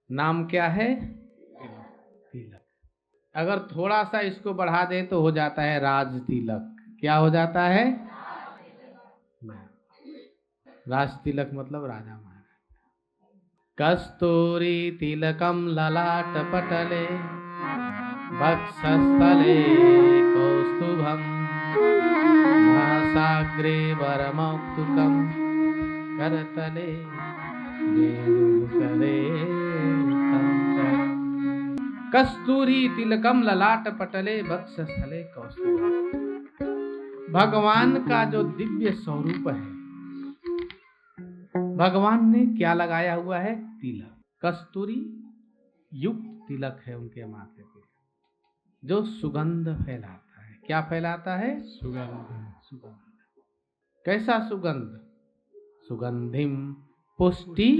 नाम क्या है? तिलक। अगर थोड़ा सा इसको बढ़ा दे तो हो जाता है राज तिलक। क्या हो जाता है? राज तिलक मतलब राजा महाराज। कस्तूरी तिलकम ललाट पटले वक्षस्थले कौस्तुभम नासाग्रे वरमौक्तुकम करतले वेणुकरे कस्तूरी तिलकम ललाट पटले वक्षस्थले कौस्तुभम। भगवान का जो दिव्य स्वरूप है, भगवान ने क्या लगाया हुआ है? तिलक। कस्तूरी युक्त तिलक है उनके माथे पे, जो सुगंध फैलाता है। क्या फैलाता है? सुगंध। कैसा सुगंध? सुगंधिम पुष्टि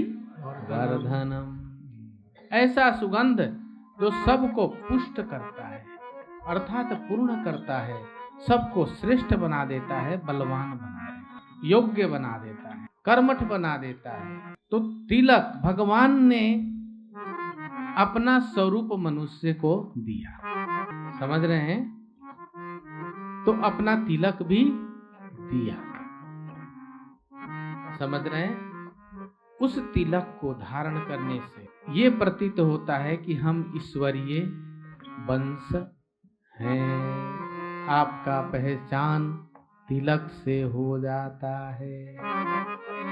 वर्धनम। ऐसा सुगंध जो सबको पुष्ट करता है, अर्थात पूर्ण करता है, सबको श्रेष्ठ बना देता है, बलवान बना देता है, योग्य बना देता है, कर्मठ बना देता है। तो तिलक भगवान ने अपना स्वरूप मनुष्य को दिया, समझ रहे हैं? तो अपना तिलक भी दिया, समझ रहे हैं? उस तिलक को धारण करने से ये प्रतीत होता है कि हम ईश्वरीय वंश हैं। आपका पहचान तिलक से हो जाता है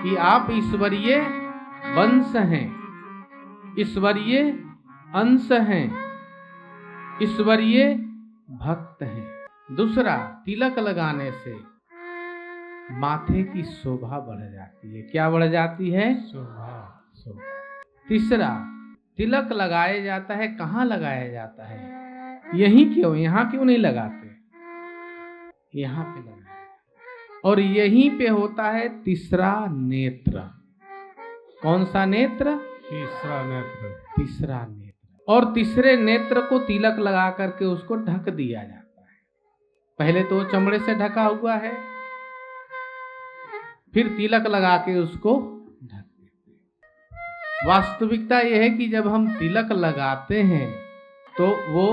कि आप ईश्वरीय वंश हैं, ईश्वरीय अंश हैं, ईश्वरीय भक्त हैं। दूसरा, तिलक लगाने से माथे की शोभा बढ़ जाती है। क्या बढ़ जाती है? शोभा। तीसरा, तिलक लगाया जाता है, कहाँ लगाया जाता है? यहीं क्यों, यहाँ क्यों नहीं लगाते? यहाँ पे लगाया। और यहीं पे होता है तीसरा नेत्र। कौन सा नेत्र? तीसरा नेत्र। तीसरा नेत्र। और तीसरे नेत्र को तिलक लगा करके उसको ढक दिया जाता है। पहले तो चमड़े से ढका हुआ है, फिर तिलक लगा के उसको ढक देते हैं। वास्तविकता यह है कि जब हम तिलक लगाते हैं तो वो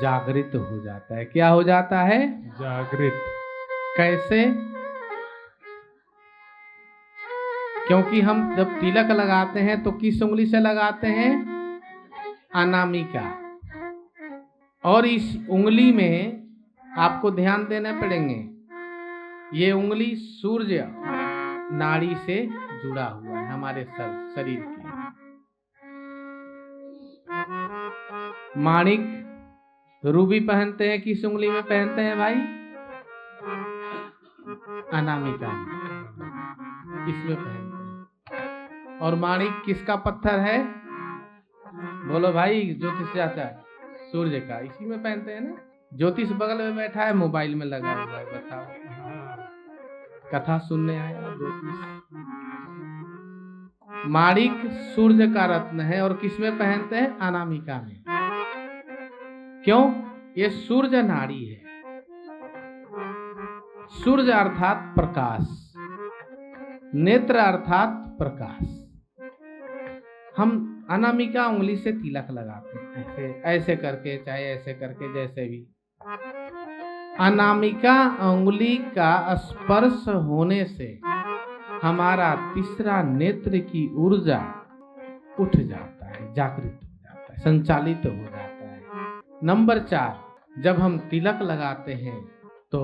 जागृत हो जाता है। क्या हो जाता है? जागृत। कैसे? क्योंकि हम जब तिलक लगाते हैं तो किस उंगली से लगाते हैं? अनामिका। और इस उंगली में आपको ध्यान देने पड़ेंगे, ये उंगली सूर्य नाड़ी से जुड़ा हुआ है हमारे शरीर की। माणिक रूबी पहनते हैं, किस उंगली में पहनते हैं भाई? अनामिका में, इसमें पहनते हैं। और माणिक किसका पत्थर है? बोलो भाई, ज्योतिष चाचा। सूर्य का, इसी में पहनते हैं ना। ज्योतिष बगल में बैठा है, मोबाइल में लगा हुआ है। बताओ, कथा सुनने आया ज्योतिष। माणिक सूर्य का रत्न है और किसमें पहनते हैं? अनामिका में। क्यों? ये सूर्य नाड़ी है। सूर्य अर्थात प्रकाश, नेत्र अर्थात प्रकाश। हम अनामिका उंगली से तिलक लगाते हैं, ऐसे ऐसे करके, चाहे ऐसे करके, जैसे भी। अनामिका उंगली का स्पर्श होने से हमारा तीसरा नेत्र की ऊर्जा उठ जाता है, जागृत हो जाता है, संचालित हो जाता है। नंबर 4, जब हम तिलक लगाते हैं तो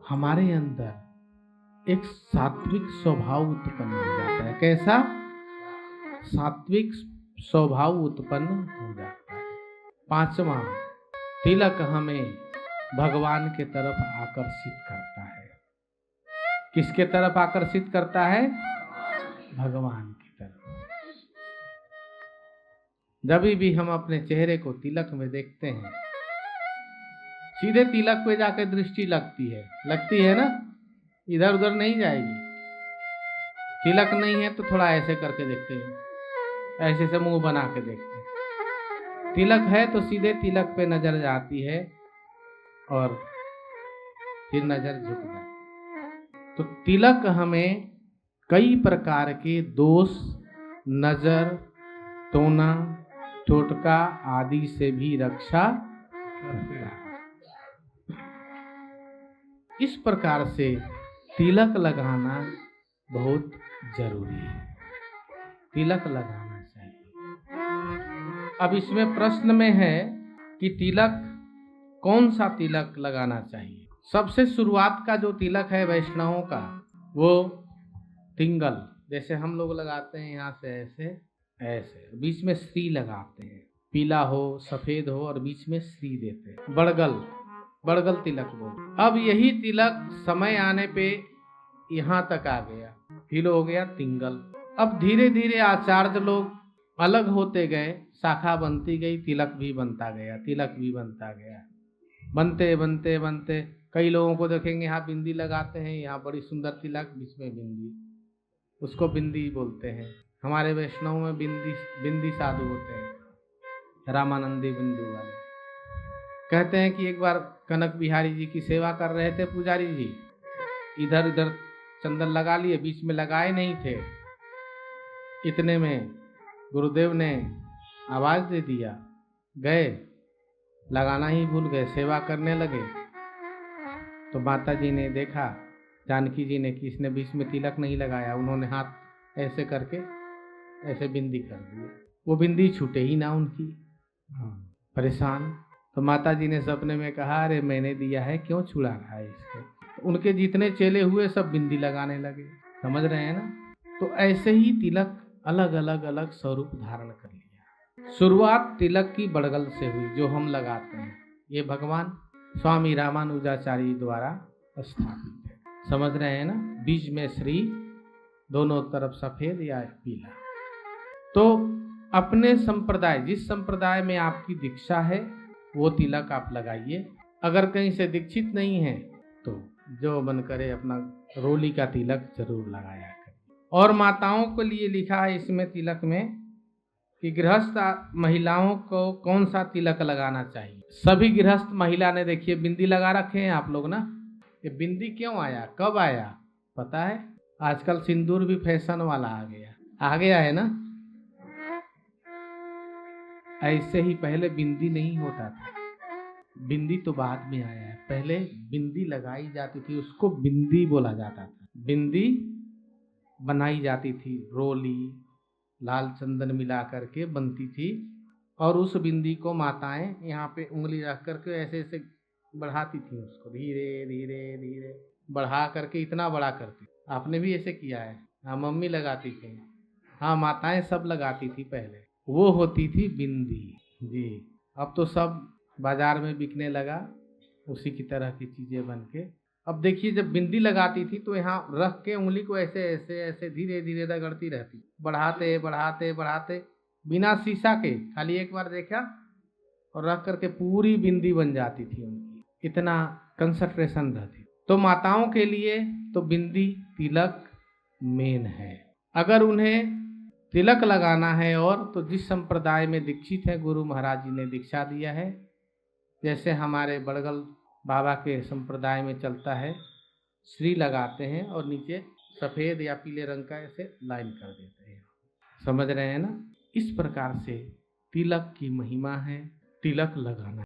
हमारे अंदर एक सात्विक स्वभाव उत्पन्न हो जाता है। कैसा? सात्विक स्वभाव उत्पन्न हो जाता है। 5वां, तिलक हमें भगवान के तरफ आकर्षित करता है। किसके तरफ आकर्षित करता है? भगवान की तरफ। जब भी हम अपने चेहरे को तिलक में देखते हैं, सीधे तिलक पे जाकर दृष्टि लगती है ना, इधर उधर नहीं जाएगी। तिलक नहीं है तो थोड़ा ऐसे करके देखते हैं, ऐसे से मुंह बना के देखते हैं। तिलक है तो सीधे तिलक पे नजर जाती है और फिर नजर झुक जाती है। तो तिलक हमें कई प्रकार के दोष, नजर, टोना टोटका आदि से भी रक्षा करता है। इस प्रकार से तिलक लगाना बहुत जरूरी है, तिलक लगाना चाहिए। अब इसमें प्रश्न में है कि तिलक कौन सा तिलक लगाना चाहिए। सबसे शुरुआत का जो तिलक है वैष्णवों का वो तिंगल, जैसे हम लोग लगाते हैं यहाँ से ऐसे ऐसे, बीच में श्री लगाते हैं, पीला हो सफेद हो और बीच में श्री देते हैं, बड़गल तिलक बोल। अब यही तिलक समय आने पे यहाँ तक आ गया, फिर हो गया तिंगल। अब धीरे धीरे आचार्य लोग अलग होते गए, शाखा बनती गई, तिलक भी बनता गया, तिलक भी बनता गया। बनते बनते बनते कई लोगों को देखेंगे यहाँ बिंदी लगाते हैं, यहाँ बड़ी सुंदर तिलक, बीच में बिंदी, उसको बिंदी बोलते हैं। हमारे वैष्णव में बिंदी साधु होते हैं, रामानंदी बिंदु वाले। कहते हैं कि एक बार कनक बिहारी जी की सेवा कर रहे थे पुजारी जी, इधर इधर चंदन लगा लिए, बीच में लगाए नहीं थे। इतने में गुरुदेव ने आवाज दे दिया, गए लगाना ही भूल गए, सेवा करने लगे। तो माता जी ने देखा, जानकी जी ने, कि इसने बीच में तिलक नहीं लगाया। उन्होंने हाथ ऐसे करके ऐसे बिंदी कर दी, वो बिंदी छूटे ही ना उनकी, परेशान। तो माता जी ने सपने में कहा, अरे मैंने दिया है, क्यों छुड़ा रहा है इसको। तो उनके जितने चेले हुए सब बिंदी लगाने लगे, समझ रहे हैं ना। तो ऐसे ही तिलक अलग अलग अलग स्वरूप धारण कर लिया। शुरुआत तिलक की बड़गल से हुई जो हम लगाते हैं, ये भगवान स्वामी रामानुजाचार्य द्वारा स्थापित है, समझ रहे हैं ना। बीच में श्री, दोनों तरफ सफेद या पीला। तो अपने संप्रदाय, जिस संप्रदाय में आपकी दीक्षा है वो तिलक आप लगाइए। अगर कहीं से दीक्षित नहीं है तो जो मन करे अपना रोली का तिलक जरूर लगाया करें। और माताओं के लिए लिखा है इसमें तिलक में कि गृहस्थ महिलाओं को कौन सा तिलक लगाना चाहिए। सभी गृहस्थ महिला ने देखिए बिंदी लगा रखे हैं आप लोग ना। ये बिंदी क्यों आया, कब आया पता है? आजकल सिंदूर भी फैशन वाला आ गया है ना। ऐसे ही पहले बिंदी नहीं होता था, बिंदी तो बाद में आया है। पहले बिंदी लगाई जाती थी, उसको बिंदी बोला जाता था। बिंदी बनाई जाती थी, रोली लाल चंदन मिला करके बनती थी, और उस बिंदी को माताएं यहाँ पे उंगली रख करके ऐसे ऐसे बढ़ाती थी, उसको धीरे धीरे धीरे बढ़ा करके इतना बड़ा करती। आपने भी ऐसे किया है? हाँ, मम्मी लगाती थी, हाँ माताएं सब लगाती थी पहले, वो होती थी बिंदी जी। अब तो सब बाजार में बिकने लगा उसी की तरह की चीजें बन के। अब देखिए जब बिंदी लगाती थी तो यहाँ रख के उंगली को ऐसे ऐसे ऐसे धीरे धीरे रगड़ती रहती, बढ़ाते बढ़ाते बढ़ाते, बिना शीशा के, खाली एक बार देखा और रख करके पूरी बिंदी बन जाती थी उनकी, इतना कंसंट्रेशन रहती। तो माताओं के लिए तो बिंदी तिलक मेन है। अगर उन्हें तिलक लगाना है और तो जिस संप्रदाय में दीक्षित है, गुरु महाराज जी ने दीक्षा दिया है, जैसे हमारे बड़गल बाबा के संप्रदाय में चलता है, श्री लगाते हैं और नीचे सफेद या पीले रंग का ऐसे लाइन कर देते हैं, समझ रहे हैं ना। इस प्रकार से तिलक की महिमा है, तिलक लगाना।